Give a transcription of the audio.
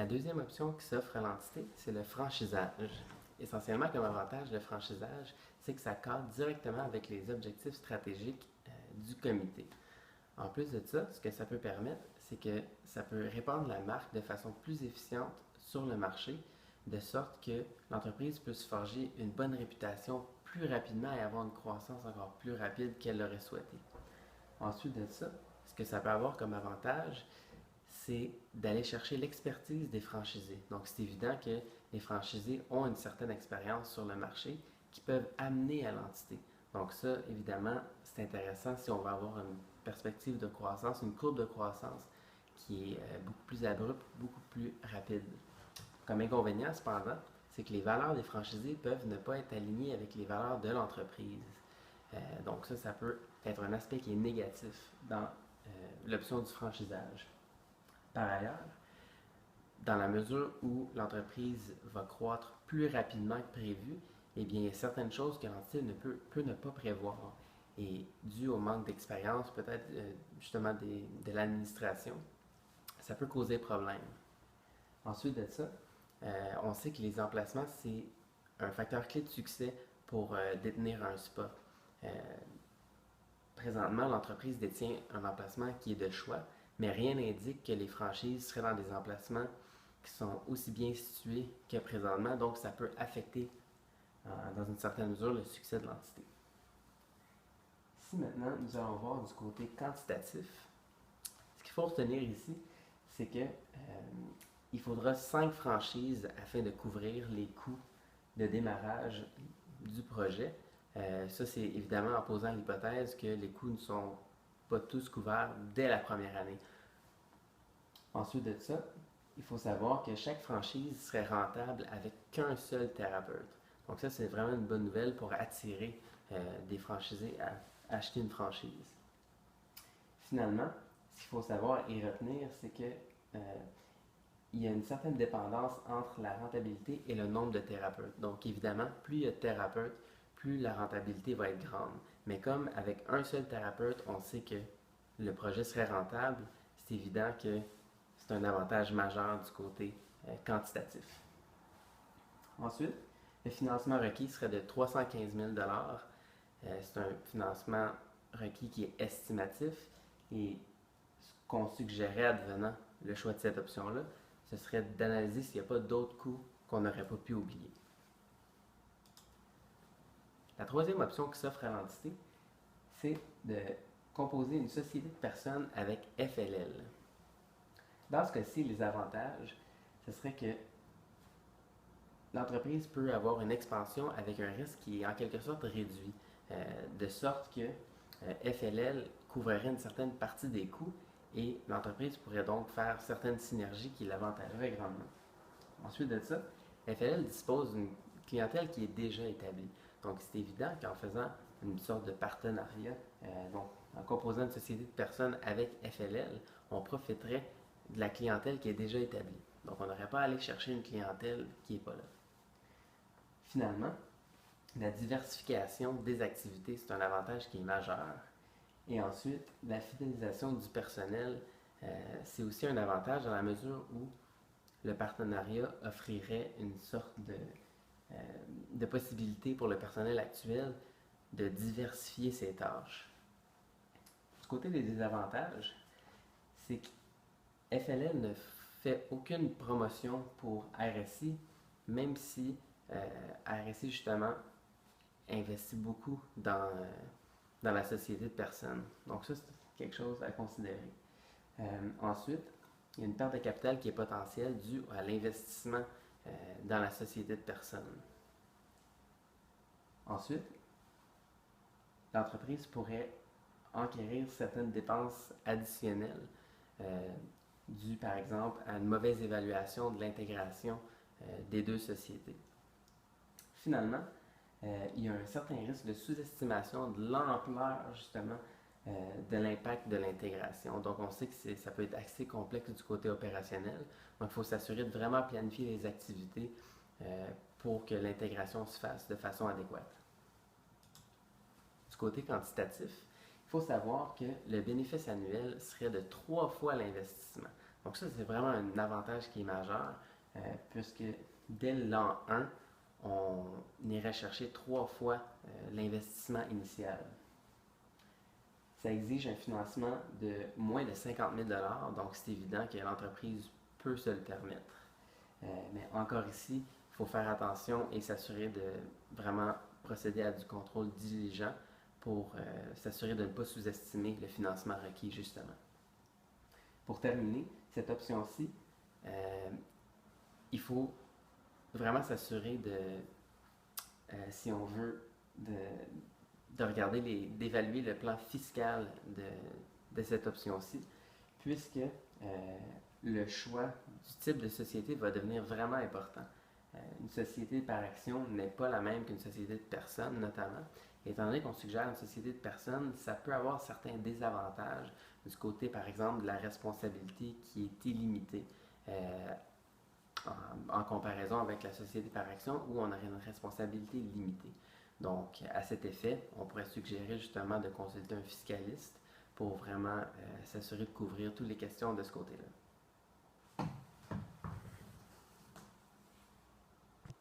La deuxième option qui s'offre à l'entité, c'est le franchisage. Essentiellement, comme avantage, le franchisage, c'est que ça cadre directement avec les objectifs stratégiques du comité. En plus de ça, ce que ça peut permettre, c'est que ça peut répandre la marque de façon plus efficiente sur le marché, de sorte que l'entreprise peut se forger une bonne réputation plus rapidement et avoir une croissance encore plus rapide qu'elle l'aurait souhaité. Ensuite de ça, ce que ça peut avoir comme avantage, c'est d'aller chercher l'expertise des franchisés. Donc, c'est évident que les franchisés ont une certaine expérience sur le marché qui peuvent amener à l'entité. Donc, ça, évidemment, c'est intéressant si on veut avoir une perspective de croissance, une courbe de croissance qui est beaucoup plus abrupte, beaucoup plus rapide. Comme inconvénient, cependant, c'est que les valeurs des franchisés peuvent ne pas être alignées avec les valeurs de l'entreprise. Donc ça peut être un aspect qui est négatif dans l'option du franchisage. Par ailleurs, dans la mesure où l'entreprise va croître plus rapidement que prévu, eh bien, il y a certaines choses que l'entité peut ne pas prévoir. Et dû au manque d'expérience, peut-être justement de l'administration, ça peut causer problème. Ensuite de ça, on sait que les emplacements, c'est un facteur clé de succès pour détenir un spa. Euh, Présentement, l'entreprise détient un emplacement qui est de choix, mais rien n'indique que les franchises seraient dans des emplacements qui sont aussi bien situés que présentement, donc ça peut affecter dans une certaine mesure le succès de l'entité. Ici maintenant, nous allons voir du côté quantitatif. Ce qu'il faut retenir ici, c'est que il faudra 5 franchises afin de couvrir les coûts de démarrage du projet. Ça, c'est évidemment en posant l'hypothèse que les coûts ne sont pas tous couverts dès la première année. Ensuite de ça, il faut savoir que chaque franchise serait rentable avec qu'un seul thérapeute. Donc ça, c'est vraiment une bonne nouvelle pour attirer des franchisés à acheter une franchise. Finalement, ce qu'il faut savoir et retenir, c'est que il y a une certaine dépendance entre la rentabilité et le nombre de thérapeutes. Donc évidemment, plus il y a de thérapeutes, plus la rentabilité va être grande. Mais comme avec un seul thérapeute, on sait que le projet serait rentable, c'est évident que c'est un avantage majeur du côté quantitatif. Ensuite, le financement requis serait de 315 000 C'est un financement requis qui est estimatif et ce qu'on suggérait advenant le choix de cette option-là, ce serait d'analyser s'il n'y a pas d'autres coûts qu'on n'aurait pas pu oublier. La troisième option qui s'offre à l'entité, c'est de composer une société de personnes avec FLL. Dans ce cas-ci, les avantages, ce serait que l'entreprise peut avoir une expansion avec un risque qui est en quelque sorte réduit, de sorte que FLL couvrirait une certaine partie des coûts et l'entreprise pourrait donc faire certaines synergies qui l'avantageraient grandement. Ensuite de ça, FLL dispose d'une clientèle qui est déjà établie. Donc, c'est évident qu'en faisant une sorte de partenariat, donc en composant une société de personnes avec FLL, on profiterait de la clientèle qui est déjà établie. Donc, on n'aurait pas à aller chercher une clientèle qui n'est pas là. Finalement, la diversification des activités, c'est un avantage qui est majeur. Et ensuite, la fidélisation du personnel, c'est aussi un avantage dans la mesure où le partenariat offrirait une sorte de possibilité pour le personnel actuel de diversifier ses tâches. Du côté des désavantages, c'est que FLL ne fait aucune promotion pour RSI, même si RSI justement investit beaucoup dans la société de personnes. Donc ça, c'est quelque chose à considérer. Ensuite, il y a une perte de capital qui est potentielle due à l'investissement dans la société de personnes. Ensuite, l'entreprise pourrait enquérir certaines dépenses additionnelles dues par exemple à une mauvaise évaluation de l'intégration des deux sociétés. Finalement, il y a un certain risque de sous-estimation de l'ampleur justement de l'impact de l'intégration. Donc on sait que ça peut être assez complexe du côté opérationnel. Donc il faut s'assurer de vraiment planifier les activités pour que l'intégration se fasse de façon adéquate. Du côté quantitatif, il faut savoir que le bénéfice annuel serait de 3 fois l'investissement. Donc ça, c'est vraiment un avantage qui est majeur, puisque dès l'an 1, on irait chercher 3 fois l'investissement initial. Ça exige un financement de moins de 50 000 donc c'est évident que l'entreprise peut se le permettre. Mais encore ici, il faut faire attention et s'assurer de vraiment procéder à du contrôle diligent pour s'assurer de ne pas sous-estimer le financement requis, justement. Pour terminer, cette option-ci, il faut vraiment s'assurer si on veut, de regarder, d'évaluer le plan fiscal de cette option-ci, puisque le choix du type de société va devenir vraiment important. Une société par action n'est pas la même qu'une société de personnes, notamment. Étant donné qu'on suggère une société de personnes, ça peut avoir certains désavantages du côté, par exemple, de la responsabilité qui est illimitée en comparaison avec la société par action où on aurait une responsabilité limitée. Donc, à cet effet, on pourrait suggérer justement de consulter un fiscaliste pour vraiment s'assurer de couvrir toutes les questions de ce côté-là.